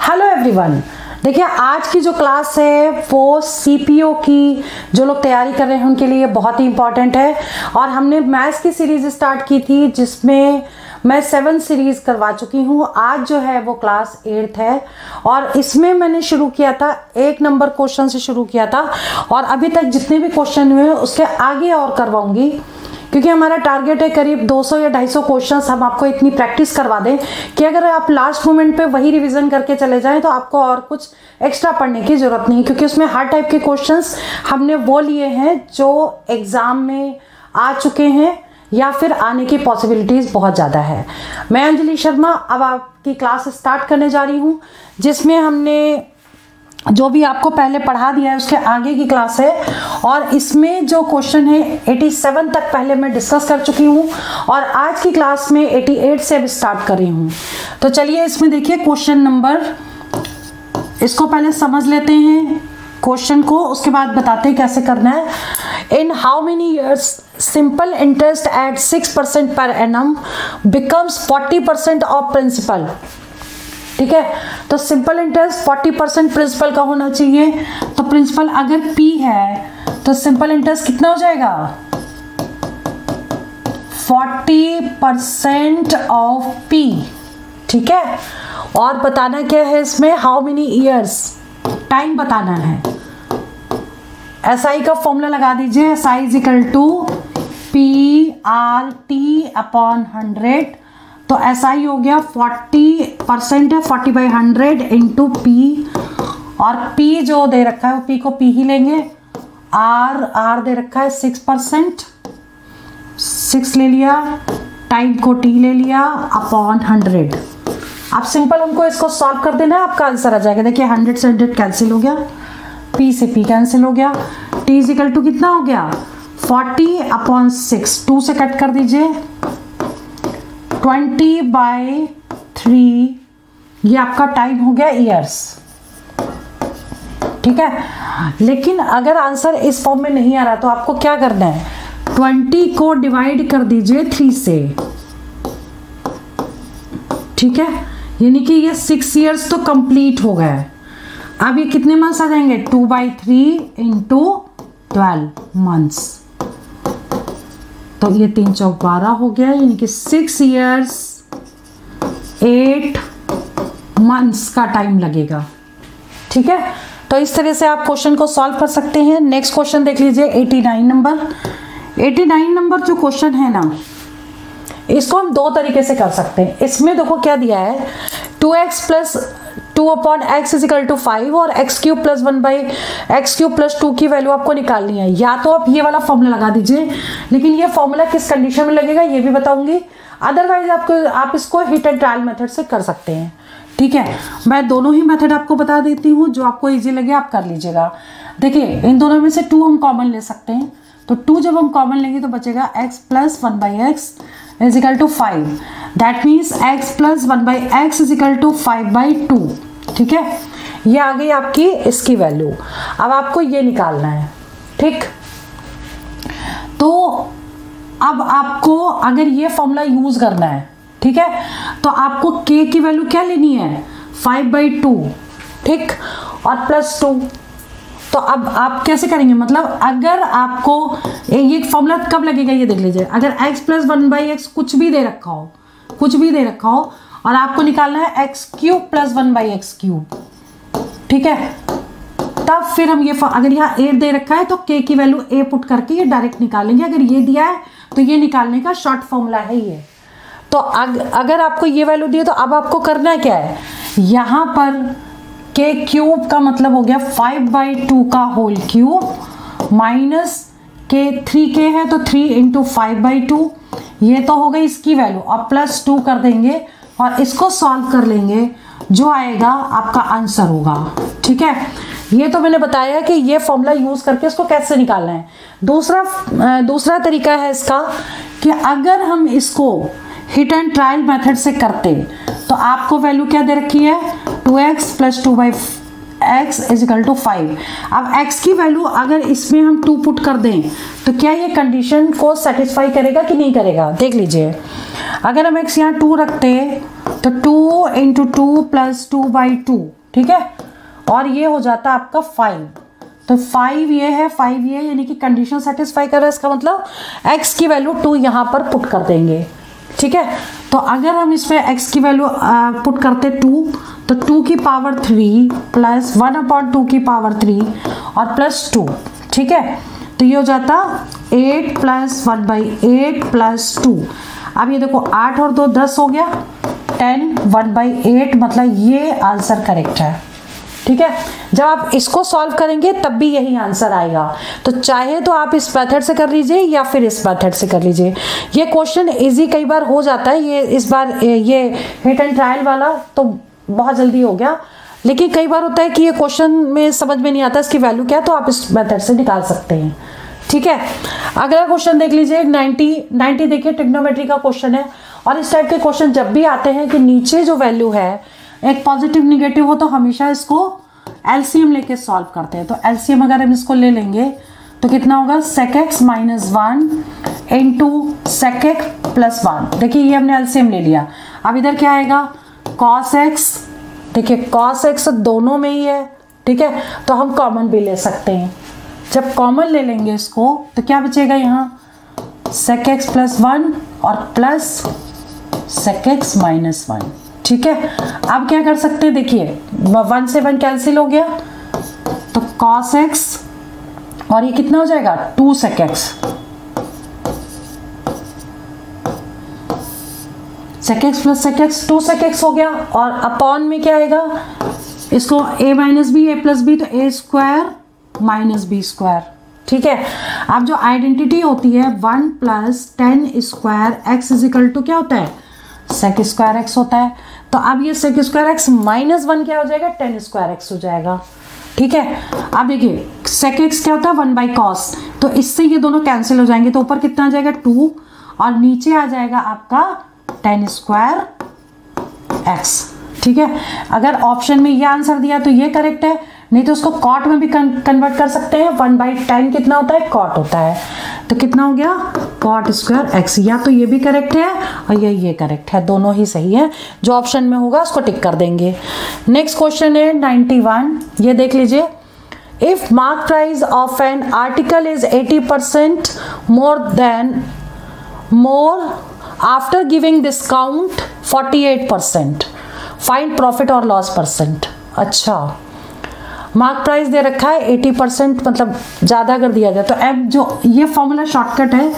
Hello everyone. देखिए आज की जो क्लास है वो सीपीओ की जो लोग तैयारी कर रहे हैं उनके लिए बहुत ही इंपॉर्टेंट है। और हमने मैथ्स की सीरीज स्टार्ट की थी जिसमें मैं 7 सीरीज करवा चुकी हूँ। आज जो है वो क्लास 8 है और इसमें मैंने शुरू किया था 1 नंबर क्वेश्चन से शुरू किया था और अभी तक जितने भी क्वेश्चन हुए उसके आगे और करवाऊंगी, क्योंकि हमारा टारगेट है करीब 200 या 250 क्वेश्चंस हम आपको इतनी प्रैक्टिस करवा दें कि अगर आप लास्ट मोमेंट पे वही रिवीजन करके चले जाएं तो आपको और कुछ एक्स्ट्रा पढ़ने की जरूरत नहीं, क्योंकि उसमें हर टाइप के क्वेश्चंस हमने वो लिए हैं जो एग्जाम में आ चुके हैं या फिर आने की पॉसिबिलिटीज बहुत ज़्यादा है। मैं अंजलि शर्मा अब आपकी क्लास स्टार्ट करने जा रही हूँ, जिसमें हमने जो भी आपको पहले पढ़ा दिया है उसके आगे की क्लास है और इसमें जो क्वेश्चन है 87 तक पहले मैं डिस्कस कर चुकी हूँ और आज की क्लास में 88 से अब स्टार्ट कर रही हूँ। तो चलिए इसमें देखिए क्वेश्चन नंबर, इसको पहले समझ लेते हैं क्वेश्चन को, उसके बाद बताते हैं कैसे करना है। In how many years simple interest eight 6% per annum becomes 40% of principal. ठीक है, तो सिंपल इंटरेस्ट 40% प्रिंसिपल का होना चाहिए। तो प्रिंसिपल अगर P है तो सिंपल इंटरेस्ट कितना हो जाएगा 40% ऑफ P। ठीक है, और बताना क्या है इसमें, हाउ मेनी ईयर्स, टाइम बताना है। SI का फॉर्मूला लगा दीजिए, SI is equal to PRT upon 100। तो SI हो गया 40% है, 40/100 इंटू P, और P जो दे रखा है वो P को P ही लेंगे। R दे रखा है 6%, 6 ले लिया, टाइम को T ले लिया अपॉन 100। अब सिंपल हमको इसको सॉल्व कर देना है, आपका आंसर आ जाएगा। देखिए 100 से 100 कैंसिल हो गया, P से P कैंसिल हो गया, T इज इक्वल टू कितना हो गया 40/6, 2 से कट कर दीजिए 20/3, ये आपका टाइम हो गया ईयर्स। ठीक है, लेकिन अगर आंसर इस फॉर्म में नहीं आ रहा तो आपको क्या करना है, 20 को डिवाइड कर दीजिए 3 से। ठीक है, यानी कि ये 6 ईयर्स तो कंप्लीट हो गए। अब ये कितने मंथ्स आ जाएंगे, 2/3 इंटू 12 मंथ्स। तो ये 3 चौक 12 हो गया, यानी कि 6 ईयर्स 8 मंथ्स का टाइम लगेगा। ठीक है, तो इस तरह से आप क्वेश्चन को सॉल्व कर सकते हैं। नेक्स्ट क्वेश्चन देख लीजिए 89 नंबर। 89 नंबर जो क्वेश्चन है ना, इसको हम 2 तरीके से कर सकते हैं। इसमें देखो क्या दिया है, 2x plus 2 upon x is equal to 5 और x³ प्लस 1/x³ प्लस 2 की वैल्यू आपको निकालनी है। या तो आप ये वाला फॉर्मूला लगा दीजिए, लेकिन ये फॉर्मूला किस कंडीशन में लगेगा ये भी बताऊंगी। अदरवाइज आप इसको हिट एंड ट्रायल मेथड से कर सकते हैं। ठीक है, मैं दोनों ही मेथड आपको बता देती हूँ, जो आपको ईजी लगे आप कर लीजिएगा। देखिए इन दोनों में से 2 हम कॉमन ले सकते हैं, तो 2 जब हम कॉमन लेंगे तो बचेगा x plus 1/x is equal to 5। That means x plus 1/x is equal to 5/2। ठीक है, ये आ गई आपकी इसकी वैल्यू। अब आपको ये निकालना है। ठीक, तो अब आपको अगर ये फॉर्मूला यूज करना है, ठीक है, तो आपको k की वैल्यू क्या लेनी है 5/2। ठीक, और प्लस 2। तो अब आप कैसे करेंगे, मतलब अगर आपको ये फॉर्मूला कब लगेगा ये देख लीजिए। अगर x प्लस 1/x कुछ भी दे रखा हो और आपको निकालना है x³ प्लस 1/x³। ठीक है, तब फिर हम ये अगर यहाँ 8 दे रखा है तो k की वैल्यू a पुट करके ये डायरेक्ट निकालेंगे। अगर ये दिया है तो ये निकालने का शॉर्ट फॉर्मूला है ये। तो अगर आपको ये वैल्यू दी है तो अब आपको करना क्या है, यहाँ पर k³ का मतलब हो गया 5/2 का होल क्यूब माइनस k3k है तो 3 इंटू 5/2, ये तो हो गई इसकी वैल्यू, और प्लस 2 कर देंगे और इसको सॉल्व कर लेंगे, जो आएगा आपका आंसर होगा। ठीक है, ये तो मैंने बताया कि ये फॉर्मूला यूज करके इसको कैसे निकालना है। दूसरा तरीका है इसका कि अगर हम इसको हिट एंड ट्रायल मेथड से करते तो आपको वैल्यू क्या दे रखी है 2x plus 2/x is equal to 5। अब x की वैल्यू अगर इसमें हम 2 पुट कर दें तो क्या ये कंडीशन को सेटिस्फाई करेगा कि नहीं करेगा, देख लीजिए। अगर हम x यहाँ 2 रखते तो 2 इंटू 2 प्लस 2/2 ठीक है, और ये हो जाता है आपका 5। तो 5 ये है, 5 ये, यानी कि कंडीशन सेटिस्फाई कर रहा है। इसका मतलब x की वैल्यू 2 यहाँ पर पुट कर देंगे, ठीक है। तो अगर हम इसमें x की वैल्यू पुट करते 2, तो 2 की पावर 3 प्लस 1/2 की पावर 3 और प्लस 2, ठीक है। तो ये हो जाता 8 प्लस 1/8 प्लस 2। अब ये देखो 8 और 2 10 हो गया, 10 1/8, मतलब ये आंसर करेक्ट है, ठीक है। जब आप इसको सॉल्व करेंगे तब भी यही आंसर आएगा। तो चाहे तो आप इस मेथड से कर लीजिए या फिर इस मेथड से कर लीजिए। ये क्वेश्चन इजी कई बार हो जाता है, ये इस बार ये हिट एंड ट्रायल वाला तो बहुत जल्दी हो गया, लेकिन कई बार होता है कि ये क्वेश्चन में समझ में नहीं आता इसकी वैल्यू क्या है, तो आप इस मेथड से निकाल सकते हैं, ठीक है। अगला क्वेश्चन देख लीजिए 90 देखिए ट्रिग्नोमेट्री का क्वेश्चन है। और इस टाइप के क्वेश्चन जब भी आते हैं कि नीचे जो वैल्यू है एक पॉजिटिव निगेटिव हो, तो हमेशा इसको एलसीएम लेके सॉल्व करते हैं। तो एलसीएम अगर हम इसको ले लेंगे तो कितना होगा, sec x - 1 into sec x plus 1। देखिए ये हमने एलसीएम ले लिया। अब इधर क्या आएगा, cos x, देखिए cos x दोनों में ही है, ठीक है, तो हम कॉमन भी ले सकते हैं। जब कॉमन ले लेंगे इसको तो क्या बचेगा यहाँ, sec x प्लस 1 और प्लस sec x - 1, ठीक है। अब क्या कर सकते हैं, देखिए 1 से 1 कैंसिल हो गया, तो cos x और ये कितना हो जाएगा 2 sec x, sec x plus sec x 2 sec x हो गया। और अपॉन में क्या आएगा, इसको a minus b a plus b, तो a square minus b square, ठीक है। अब जो आइडेंटिटी होती है 1 plus 10 square x is equal to क्या होता है, sec स्क्वायर x होता है। तो अब ये sec स्क्वायर x माइनस 1 क्या हो जाएगा, 10 स्क्वायर x हो जाएगा, ठीक है। अब देखिए sec x क्या होता है 1/cos, तो इससे ये दोनों कैंसिल हो जाएंगे, तो ऊपर कितना आ जाएगा 2 और नीचे आ जाएगा आपका 10 स्क्वायर x, ठीक है। अगर ऑप्शन में ये आंसर दिया तो ये करेक्ट है, नहीं तो उसको कॉट में भी कन्वर्ट कर सकते हैं। 1/10 कितना होता है, कॉट होता है, तो कितना हो गया कॉट स्क्वायर x। या तो ये भी करेक्ट है और ये करेक्ट है, दोनों ही सही है। जो ऑप्शन में होगा उसको टिक कर देंगे। नेक्स्ट क्वेश्चन है 91, ये देख लीजिए। If mark price of an article is 80% more after giving discount 48%, find profit और लॉस परसेंट। अच्छा, मार्क प्राइस दे रखा है 80%, मतलब ज़्यादा अगर दिया जाए तो एम, जो ये फॉर्मूला शॉर्टकट है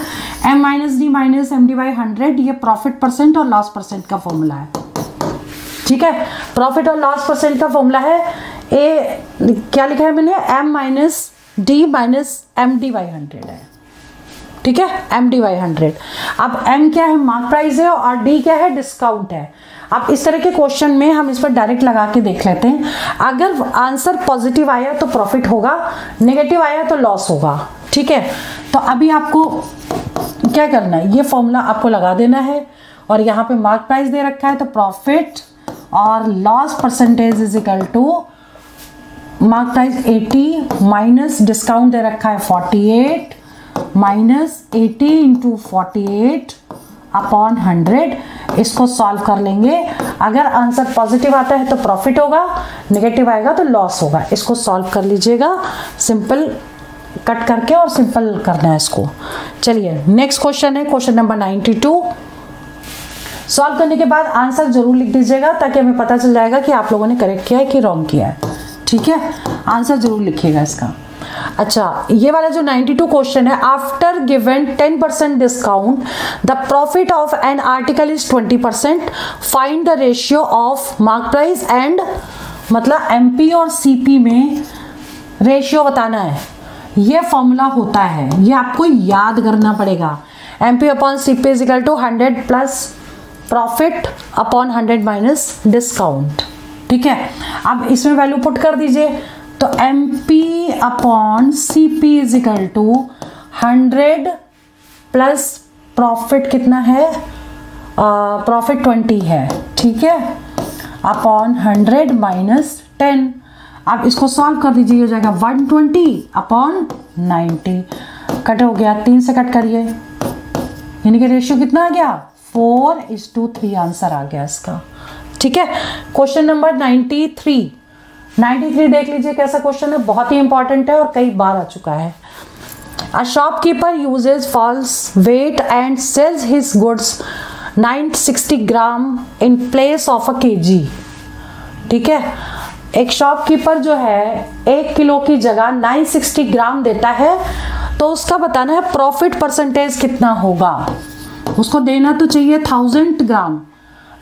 m - d - md/100, ये प्रॉफिट परसेंट और लॉस परसेंट का फॉर्मूला है, ठीक है। प्रॉफिट और लॉस परसेंट का फॉर्मूला है, ए क्या लिखा है मैंने, m - d - md/100 है, ठीक है, md/100। अब m क्या है, मार्क प्राइस है, और d क्या है, डिस्काउंट है। अब इस तरह के क्वेश्चन में हम इस पर डायरेक्ट लगा के देख लेते हैं। अगर आंसर पॉजिटिव आया तो प्रॉफिट होगा, नेगेटिव आया तो लॉस होगा, ठीक है। तो अभी आपको क्या करना है, ये फॉर्मूला आपको लगा देना है, और यहाँ पे मार्क प्राइस दे रखा है, तो प्रॉफिट और loss percentage is equal to mark price 80 minus discount दे रखा है 48 माइनस 80 इंटू 48 अपॉन 100। इसको सॉल्व कर लेंगे। अगर आंसर पॉजिटिव आता है तो प्रॉफिट होगा, नेगेटिव आएगा तो लॉस होगा। इसको सॉल्व कर लीजिएगा, सिंपल कट करके और सिंपल करना है इसको। चलिए नेक्स्ट क्वेश्चन है क्वेश्चन नंबर 92। सॉल्व करने के बाद आंसर जरूर लिख दीजिएगा ताकि हमें पता चल जाएगा कि आप लोगों ने करेक्ट किया है कि रॉन्ग किया है, ठीक है। आंसर जरूर लिखिएगा इसका। अच्छा, ये वाला जो 92 क्वेश्चन है, after given 10% discount the profit of an article is 20%, find the ratio of mark price and, मतलब एमपी और सीपी में रेशियो बताना है। ये फॉर्मूला होता है, ये आपको याद करना पड़ेगा। MP upon CP is equal to 100 plus profit upon 100 minus discount, ठीक है। अब इसमें वैल्यू पुट कर दीजिए, तो MP upon CP is equal to 100 plus profit कितना है, प्रॉफिट 20 है, ठीक है, अपॉन 100 माइनस 10। अब इसको सॉल्व कर दीजिए, हो जाएगा 120 अपॉन 90। कट हो गया, 3 से कट करिए, यानी कि रेशियो कितना आ गया 4:3 आंसर आ गया इसका, ठीक है। क्वेश्चन नंबर 93 93 देख लीजिए कैसा क्वेश्चन है, बहुत ही इंपॉर्टेंट है और कई बार आ चुका है। A shopkeeper uses false weight and sells his goods 960 gram in place of a kg। ठीक है, एक शॉपकीपर जो है 1 किलो की जगह 960 ग्राम देता है, तो उसका बताना है प्रॉफिट परसेंटेज कितना होगा। उसको देना तो चाहिए 1000 ग्राम,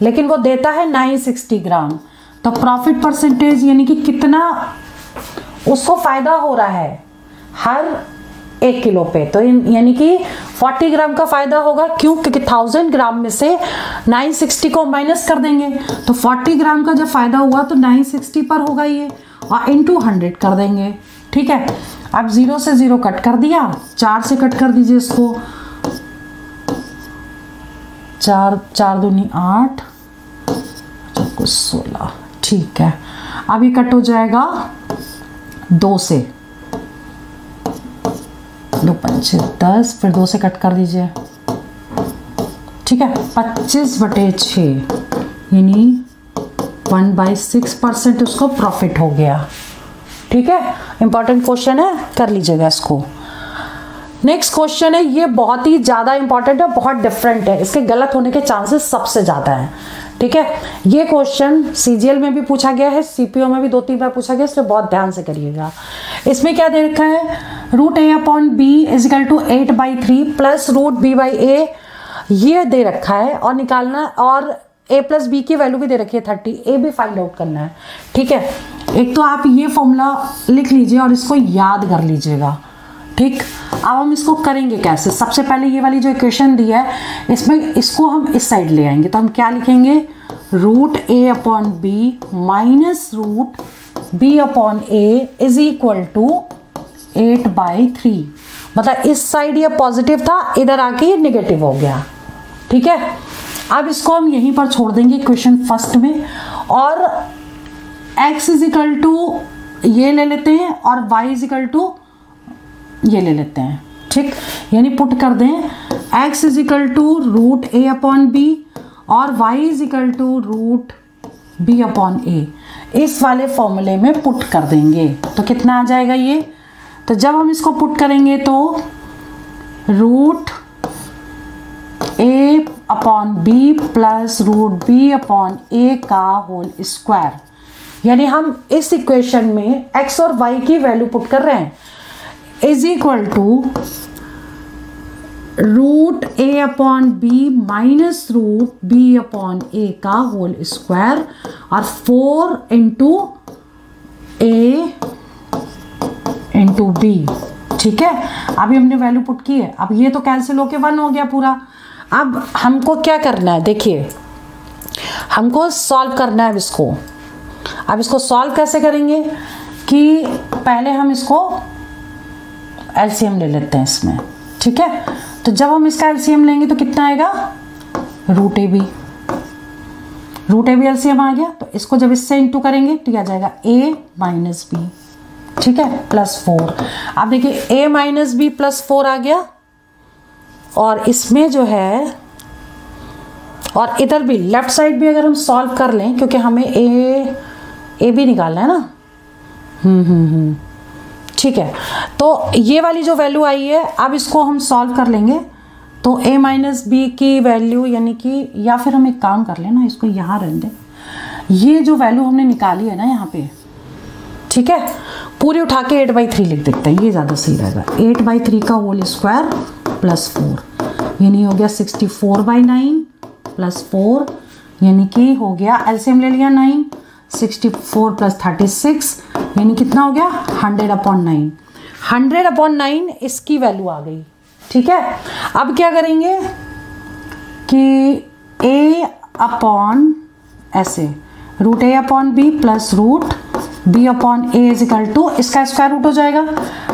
लेकिन वो देता है 960 ग्राम, तो प्रॉफिट परसेंटेज यानी कि कितना उसको फायदा हो रहा है हर 1 किलो पे, तो यानी कि 40 ग्राम का फायदा होगा। क्यों? क्योंकि 1000 ग्राम में से 960 को माइनस कर देंगे, तो 40 ग्राम का जब फायदा हुआ तो 960 पर होगा ये, और इंटू 100 कर देंगे। ठीक है, अब 0 से 0 कट कर दिया, 4 से कट कर दीजिए इसको, 4 दूनी 8, 16। ठीक है, अब ये कट हो जाएगा 2 से, 2 5 10, फिर 2 से कट कर दीजिए। ठीक है, 25/6 यानी 1/6% उसको प्रॉफिट हो गया। ठीक है, इंपॉर्टेंट क्वेश्चन है, कर लीजिएगा इसको। नेक्स्ट क्वेश्चन है, ये बहुत ही ज़्यादा इंपॉर्टेंट है, बहुत डिफरेंट है, इसके गलत होने के चांसेस सबसे ज़्यादा हैं। ठीक है, ये क्वेश्चन सीजीएल में भी पूछा गया है, सीपीओ में भी 2-3 बार पूछा गया, इसलिए बहुत ध्यान से करिएगा। इसमें क्या दे रखा है, √a/b = 8/3 प्लस √b/a, ये दे रखा है और निकालना, और a + b की वैल्यू भी दे रखी है 30, a भी फाइंड आउट करना है। ठीक है, एक तो आप ये फॉर्मूला लिख लीजिए और इसको याद कर लीजिएगा। ठीक, अब हम इसको करेंगे कैसे। सबसे पहले ये वाली जो इक्वेशन दी है, इसमें इसको हम इस साइड ले आएंगे, तो हम क्या लिखेंगे, √a/b minus √b/a is equal to 8/3। मतलब इस साइड ये पॉजिटिव था, इधर आके ये निगेटिव हो गया। ठीक है, अब इसको हम यहीं पर छोड़ देंगे इक्वेशन फर्स्ट में, और x = ये ले लेते हैं और y = ये ले लेते हैं। ठीक, यानी पुट कर दें x = √a/b और y = √b/a, इस वाले फॉर्मूले में पुट कर देंगे, तो कितना आ जाएगा ये। तो जब हम इसको पुट करेंगे तो √a/b प्लस √b/a का होल स्क्वायर, यानी हम इस इक्वेशन में x और y की वैल्यू पुट कर रहे हैं, is equal to √a/b minus √b/a का होल स्क्वायर और 4 × a × b। ठीक है, अभी हमने वैल्यू पुट की है, अब ये तो कैंसिल होके 1 हो गया पूरा। अब हमको क्या करना है, देखिए हमको सॉल्व करना है इसको। अब इसको सॉल्व कैसे करेंगे कि पहले हम इसको एलसीएम ले लेते हैं इसमें। ठीक है, तो जब हम इसका एलसीएम लेंगे तो कितना आएगा, √ab एलसीएम आ गया, तो इसको जब इससे इंटू करेंगे तो क्या आ जाएगा, a - b। ठीक है, +4। अब देखिए a - b +4 आ गया, और इसमें जो है, और इधर भी लेफ्ट साइड भी अगर हम सॉल्व कर लें, क्योंकि हमें a भी निकालना है ना। ठीक है, तो ये वाली जो वैल्यू आई है, अब इसको हम सॉल्व कर लेंगे, तो a - b की वैल्यू यानी कि, या फिर हम एक काम कर लें ना, इसको यहाँ रख दें, ये जो वैल्यू हमने निकाली है ना यहाँ पे, ठीक है, पूरी उठा के 8/3 लिख देते हैं, ये ज़्यादा सही रहेगा। 8/3 का होल स्क्वायर +4 यानी हो गया 64/9 +4, यानी कि हो गया, एलसीएम ले लिया 9, 64 + 36 यानी कितना हो गया, 100/9। 100/9 इसकी वैल्यू आ गई। ठीक है, अब क्या करेंगे कि ऐसे √a/b plus √b/a is equal to, इसका स्क्वायर रूट हो जाएगा,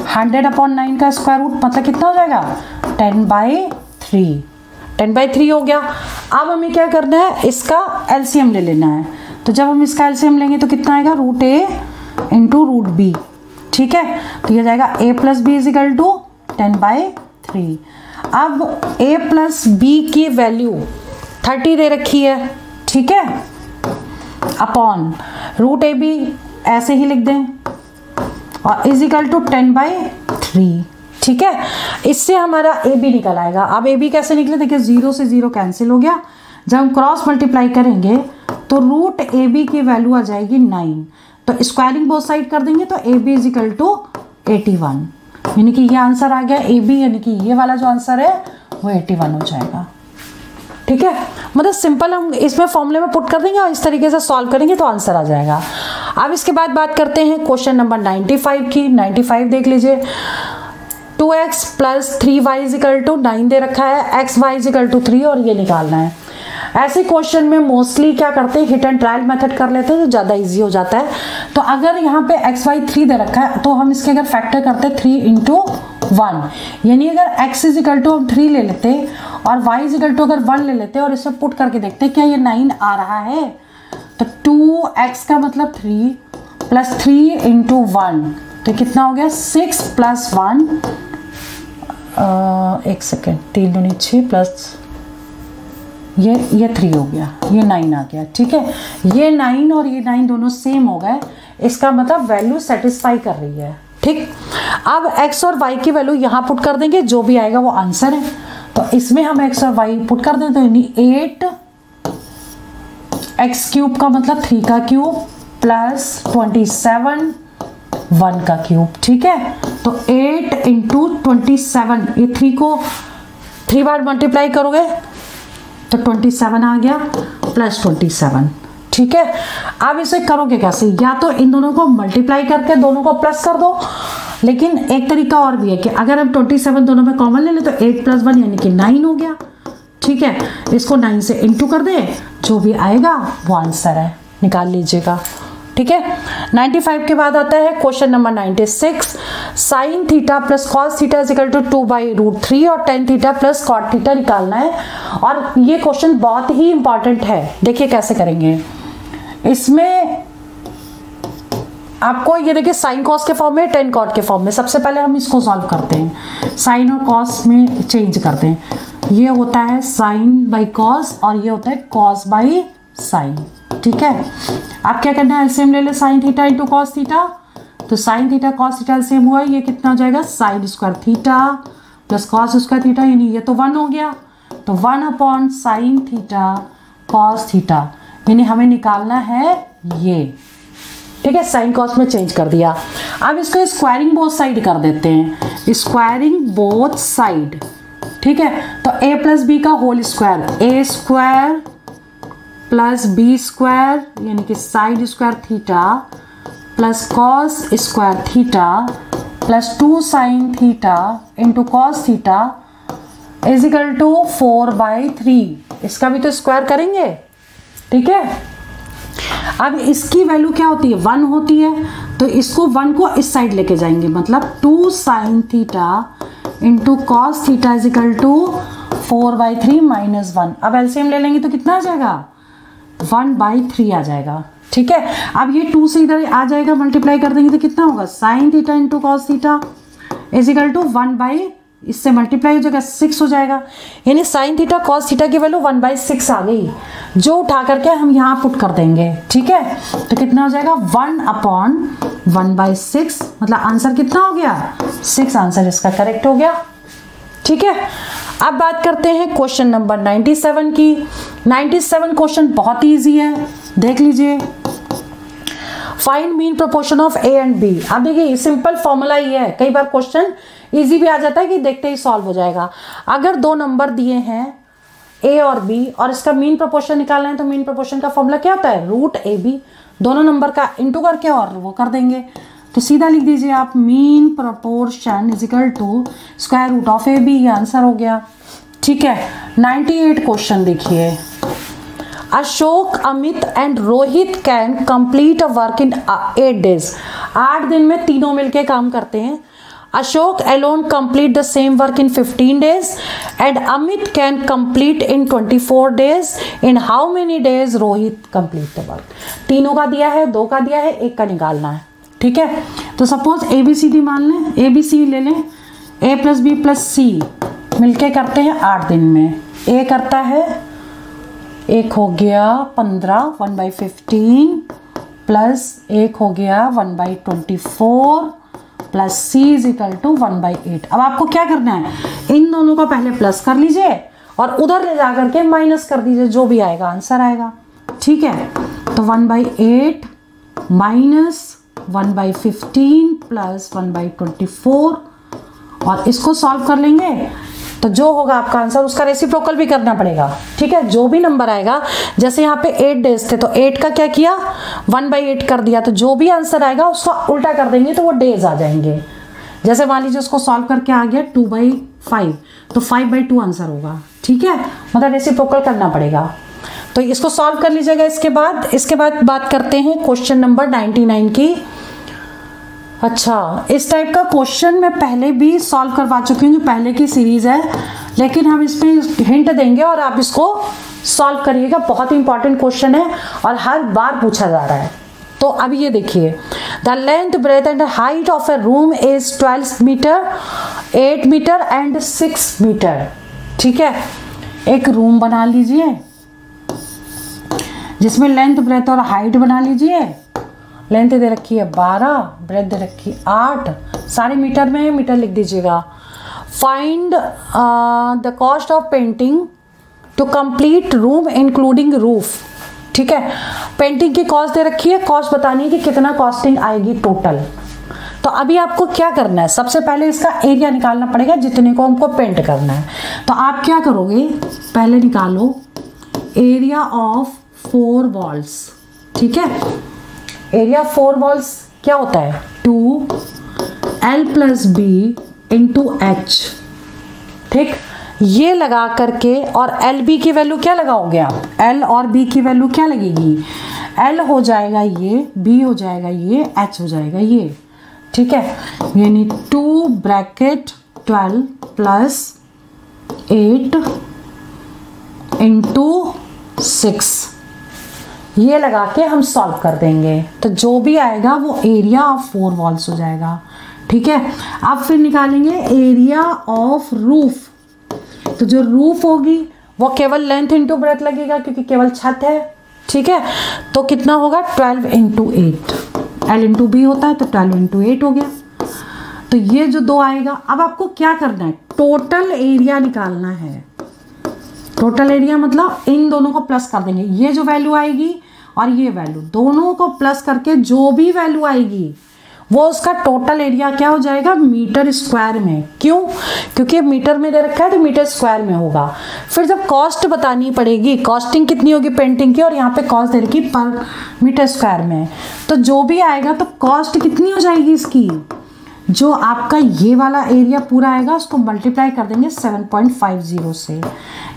100/9 का स्क्वायर रूट मतलब कितना हो जाएगा, 10/3। 10/3 हो गया। अब हमें क्या करना है, इसका एलसीएम ले लेना है, तो जब हम इसका एलसीएम लेंगे तो कितना आएगा, √a × √b। ठीक है, तो ये जाएगा a + b is equal to 10/3। अब a + b की वैल्यू 30 दे रखी है। ठीक है, अपॉन √ab ऐसे ही लिख दें और इज इक्वल टू 10/3। ठीक है, इससे हमारा ए बी निकल आएगा। अब ए बी कैसे निकले, देखिए 0 से 0 कैंसिल हो गया। जब हम क्रॉस मल्टीप्लाई करेंगे तो रूट ए बी की वैल्यू आ जाएगी 9, तो स्क्वायरिंग बोथ साइड कर देंगे तो a b is equal to 81, यानी कि ये आंसर आ गया ए बी, यानी कि ये वाला जो आंसर है वो 81 हो जाएगा। ठीक है, मतलब सिंपल हम इसमें फॉर्मूले में पुट कर देंगे और इस तरीके से सॉल्व करेंगे तो आंसर आ जाएगा। अब इसके बाद बात करते हैं क्वेश्चन नंबर 95 की। 95 देख लीजिए, 2x + 3y = 9 दे रखा है, x y = 3 और ये निकालना है। ऐसे क्वेश्चन में मोस्टली क्या करते हैं, हिट एंड ट्रायल मेथड कर लेते हैं तो ज़्यादा इजी हो जाता है। तो अगर यहाँ पे x y 3 दे रखा है तो हम इसके अगर फैक्टर करते हैं 3 × 1, यानी अगर x = हम 3 ले लेते और y = अगर 1 ले लेते और इसमें पुट करके देखते क्या ये 9 आ रहा है, तो 2x का मतलब 3 + 3 × 1 तो कितना हो गया 6 + 1, एक सेकेंड, 3 दूनी 6 प्लस ये 3 हो गया, ये 9 आ गया। ठीक है, ये 9 और ये 9 दोनों सेम हो गए, इसका मतलब वैल्यू सेटिस्फाई कर रही है। ठीक, अब x और y की वैल्यू यहाँ पुट कर देंगे, जो भी आएगा वो आंसर है। तो इसमें हम x और y पुट कर दें तो यानी 8x³ का मतलब 3 का क्यूब प्लस 27 1 का क्यूब। ठीक है, तो 8 × 27, ये 3 को 3 बार मल्टीप्लाई करोगे तो 27 आ गया प्लस 27। ठीक है, अब इसे करोगे कैसे, या तो इन दोनों को मल्टीप्लाई करके दोनों को प्लस कर दो, लेकिन एक तरीका और भी है कि अगर हम 27 दोनों में कॉमन ले लें तो 8 + 1 यानी कि 9 हो गया। ठीक है, इसको 9 से इंटू कर दे, जो भी आएगा वो आंसर है, निकाल लीजिएगा। ठीक है, 95 के बाद आता है क्वेश्चन नंबर 96, sin θ + cos θ = 2/√3 और tan θ + cot θ निकालना है। और ये क्वेश्चन बहुत ही इंपॉर्टेंट है, देखिए कैसे करेंगे। इसमें आपको ये देखिए साइन कॉस के फॉर्म में, tan cot के फॉर्म में। सबसे पहले हम इसको सॉल्व करते हैं, साइन और कॉस में चेंज करते हैं। ये होता है sin/cos और ये होता है cos/sin। ठीक है, आप क्या करना है, एलसीएम ले ले, sin θ × cos θ, तो sin θ cos θ एलसीएम हुआ, ये कितना हो जाएगा sin² θ + cos² θ, यानी ये तो 1 हो गया, तो 1/sin θ cos θ, यानी हमें निकालना है ये। ठीक है, साइन कॉस में चेंज कर दिया। अब इसको स्क्वायरिंग बोथ साइड कर देते हैं, स्क्वायरिंग बोथ साइड। ठीक है, तो a + b का होल स्क्वायर, a² + b² यानी कि sin² θ + cos² θ + 2 sin θ × cos θ = 4/3। इसका भी तो स्क्वायर करेंगे। ठीक है, अब इसकी वैल्यू क्या होती है, 1 होती है, तो इसको 1 को इस साइड लेके जाएंगे, मतलब 2 sin θ × cos θ = 4/3 - 1। अब एलसीएम ले लेंगे तो कितना आ जाएगा 1/3 आ जाएगा। ठीक है, अब ये 2 से इधर आ जाएगा, मल्टीप्लाई कर देंगे तो कितना होगा sin θ × cos θ = 1/, इससे मल्टीप्लाई हो जाएगा 6 हो जाएगा, यानी sin θ cos θ की वैल्यू 1/6 आ गई, जो उठा करके हम यहाँ पुट कर देंगे। ठीक है, तो कितना हो जाएगा 1/1/6, मतलब आंसर कितना हो गया 6, आंसर इसका करेक्ट हो गया। ठीक है, अब बात करते हैं क्वेश्चन नंबर 97 की। 97 क्वेश्चन बहुत ईजी है, देख लीजिए। Find mean proportion of a and b. अब देखिए सिंपल फॉर्मूला ये है, कई बार क्वेश्चन इजी भी आ जाता है कि देखते ही सॉल्व हो जाएगा। अगर 2 नंबर दिए हैं ए और बी और इसका मीन प्रोपोर्शन निकालना है तो मीन प्रोपोर्शन का फॉर्मूला क्या होता है, √AB, दोनों नंबर का इंटू करके और वो कर देंगे। तो सीधा लिख दीजिए आप मीन प्रोपोर्शन = √AB, ये आंसर हो गया। ठीक है, 98 क्वेश्चन देखिए। Ashok, Amit and Rohit can complete a work in 8 days। 8 दिन में तीनों मिलके काम करते हैं। Ashok alone complete the same work in 15 days and Amit can complete in 24 days. In how many days Rohit complete the work? तीनों का दिया है, 2 का दिया है, 1 का निकालना है। ठीक है, तो सपोज ABCD मान लें, ABC ले लें, A + B + C मिलके करते हैं 8 दिन में। A करता है, 1 हो गया 15, 1/15 प्लस एक हो गया 1/24 plus c is equal to 1/8। अब आपको क्या करना है, इन दोनों को पहले प्लस कर लीजिए और उधर ले जाकर के माइनस कर दीजिए, जो भी आएगा आंसर आएगा। ठीक है, तो 1/8 माइनस 1/15 प्लस 1/24 और इसको सॉल्व कर लेंगे तो जो होगा आपका आंसर उसका रेसिप्रोकल भी करना पड़ेगा। ठीक है, जो भी नंबर आएगा, जैसे यहाँ पे 8 डेज थे तो 8 का क्या किया 1/8 कर दिया, तो जो भी आंसर आएगा उसको उल्टा कर देंगे तो वो डेज आ जाएंगे। जैसे मान लीजिए उसको सॉल्व करके आ गया 2/5 तो 5/2 आंसर होगा। ठीक है, मतलब रेसिप्रोकल करना पड़ेगा। तो इसको सॉल्व कर लीजिएगा। इसके बाद बात करते हैं क्वेश्चन नंबर 99 की। अच्छा, इस टाइप का क्वेश्चन मैं पहले भी सॉल्व करवा चुकी हूँ, जो पहले की सीरीज है, लेकिन हम इसमें हिंट देंगे और आप इसको सॉल्व करिएगा। बहुत ही इंपॉर्टेंट क्वेश्चन है और हर बार पूछा जा रहा है। तो अब ये देखिए, the length breadth and height of a room is 12 metre 8 metre and 6 metre. ठीक है, एक रूम बना लीजिए जिसमें लेंथ ब्रेथ और हाइट बना लीजिए। लेंथ दे रखी है 12, ब्रेथ दे रखी 8, सारे मीटर में, मीटर लिख दीजिएगा। Find the cost of painting to complete room including roof. ठीक है, पेंटिंग की कॉस्ट दे रखी है, कॉस्ट बतानी है कि कितना कॉस्टिंग आएगी टोटल। तो अभी आपको क्या करना है, सबसे पहले इसका एरिया निकालना पड़ेगा जितने को हमको पेंट करना है। तो आप क्या करोगे, पहले निकालो एरिया ऑफ 4 वॉल्स। ठीक है, एरिया 4 वॉल्स क्या होता है 2L + B × H। ठीक, ये लगा करके और LB की वैल्यू क्या लगाओगे आप, L और B की वैल्यू क्या लगेगी, L हो जाएगा ये, B हो जाएगा ये, H हो जाएगा ये। ठीक है, यानी 2 ब्रैकेट 12 + 8 × 6 ये लगा के हम सॉल्व कर देंगे। तो जो भी आएगा वो एरिया ऑफ 4 वॉल्स हो जाएगा। ठीक है, अब फिर निकालेंगे एरिया ऑफ रूफ। तो जो रूफ होगी वो केवल लेंथ इंटू ब्रेथ लगेगा क्योंकि केवल छत है। ठीक है, तो कितना होगा 12 × 8, L × B होता है तो 12 × 8 हो गया। तो ये जो 2 आएगा, अब आपको क्या करना है, टोटल एरिया निकालना है। टोटल एरिया मतलब इन दोनों को प्लस कर देंगे, ये जो वैल्यू आएगी और ये वैल्यू, दोनों को प्लस करके जो भी वैल्यू आएगी वो उसका टोटल एरिया क्या हो जाएगा मीटर स्क्वायर में। क्यों, क्योंकि मीटर में दे रखा है तो मीटर स्क्वायर में होगा। फिर जब कॉस्ट बतानी पड़ेगी, कॉस्टिंग कितनी होगी पेंटिंग की, और यहाँ पे कॉस्ट दे रखी पर मीटर स्क्वायर में, तो जो भी आएगा तो कॉस्ट कितनी हो जाएगी इसकी, जो आपका ये वाला एरिया पूरा आएगा उसको मल्टीप्लाई कर देंगे 7.50 से,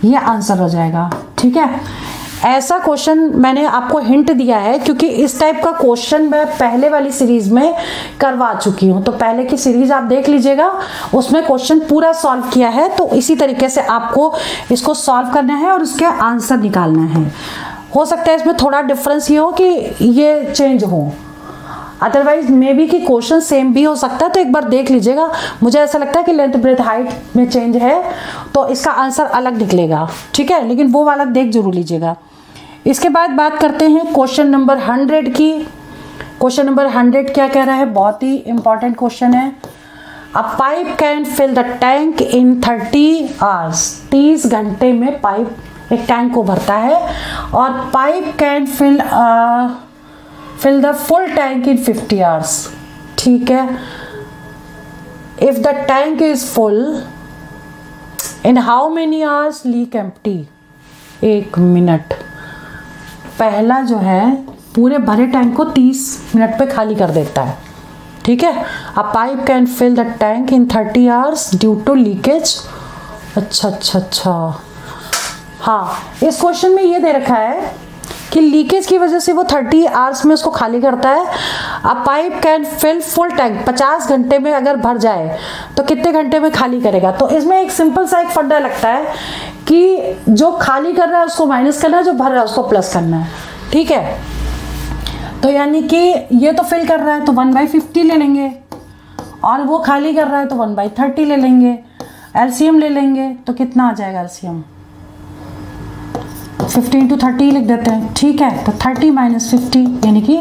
ये आंसर हो जाएगा। ठीक है, ऐसा क्वेश्चन मैंने आपको हिंट दिया है क्योंकि इस टाइप का क्वेश्चन मैं पहले वाली सीरीज में करवा चुकी हूँ। तो पहले की सीरीज आप देख लीजिएगा, उसमें क्वेश्चन पूरा सॉल्व किया है। तो इसी तरीके से आपको इसको सॉल्व करना है और उसके आंसर निकालना है। हो सकता है इसमें थोड़ा डिफरेंस ये हो कि ये चेंज हो, अदरवाइज मे बी कि क्वेश्चन सेम भी हो सकता है। तो एक बार देख लीजिएगा, मुझे ऐसा लगता है कि लेंथ ब्रेथ हाइट में चेंज है तो इसका आंसर अलग निकलेगा। ठीक है, लेकिन वो वाला देख जरूर लीजिएगा। इसके बाद बात करते हैं क्वेश्चन नंबर 100 की। क्वेश्चन नंबर 100 क्या कह रहा है, बहुत ही इंपॉर्टेंट क्वेश्चन है। A pipe can fill the tank in 30 hours. 30 घंटे में पाइप एक टैंक को भरता है और pipe can fill the full tank in 50 hours। ठीक है, if the tank is full in how many hours leak empty। 1 minute, पहला जो है पूरे भरे टैंक को 30 मिनट पे खाली कर देता है। ठीक है, a pipe can fill the tank in 30 hours due to leakage। अच्छा, हाँ, इस क्वेश्चन में ये दे रखा है कि लीकेज की वजह से वो 30 आवर्स में उसको खाली करता है। अब pipe can fill full tank, 50 घंटे में अगर भर जाए तो कितने घंटे में खाली करेगा। तो इसमें एक सिंपल सा एक फंडा लगता है कि जो खाली कर रहा है उसको माइनस करना है, जो भर रहा है उसको प्लस करना है। ठीक है, तो यानी कि ये तो फिल कर रहा है तो 1/50 ले लेंगे और वो खाली कर रहा है तो 1/30 ले लेंगे। एलसीएम ले लेंगे तो कितना आ जाएगा एलसीएम, 50 इंटू 30 लिख देते हैं, ठीक है। तो 30 माइनस 50 यानी कि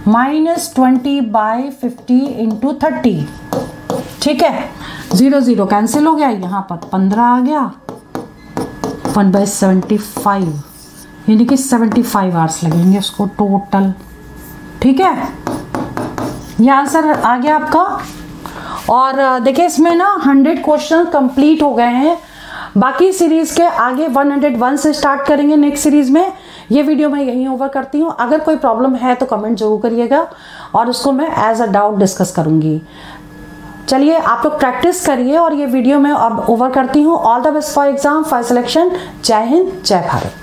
-20/50 इंटू 30, ठीक है। 0 0 कैंसिल हो गया, यहाँ पर 15 आ गया, 1/75 यानी कि 75 आवर्स लगेंगे उसको टोटल, ठीक है। ये आंसर आ गया आपका। और देखिए इसमें ना 100 क्वेश्चन कंप्लीट हो गए हैं। बाकी सीरीज के आगे 101 से स्टार्ट करेंगे नेक्स्ट सीरीज में। ये वीडियो मैं यहीं ओवर करती हूँ। अगर कोई प्रॉब्लम है तो कमेंट जरूर करिएगा और उसको मैं एज अ डाउट डिस्कस करूंगी। चलिए आप लोग प्रैक्टिस करिए और ये वीडियो मैं अब ओवर करती हूँ। All the best for exam, for selection. जय हिंद, जय भारत।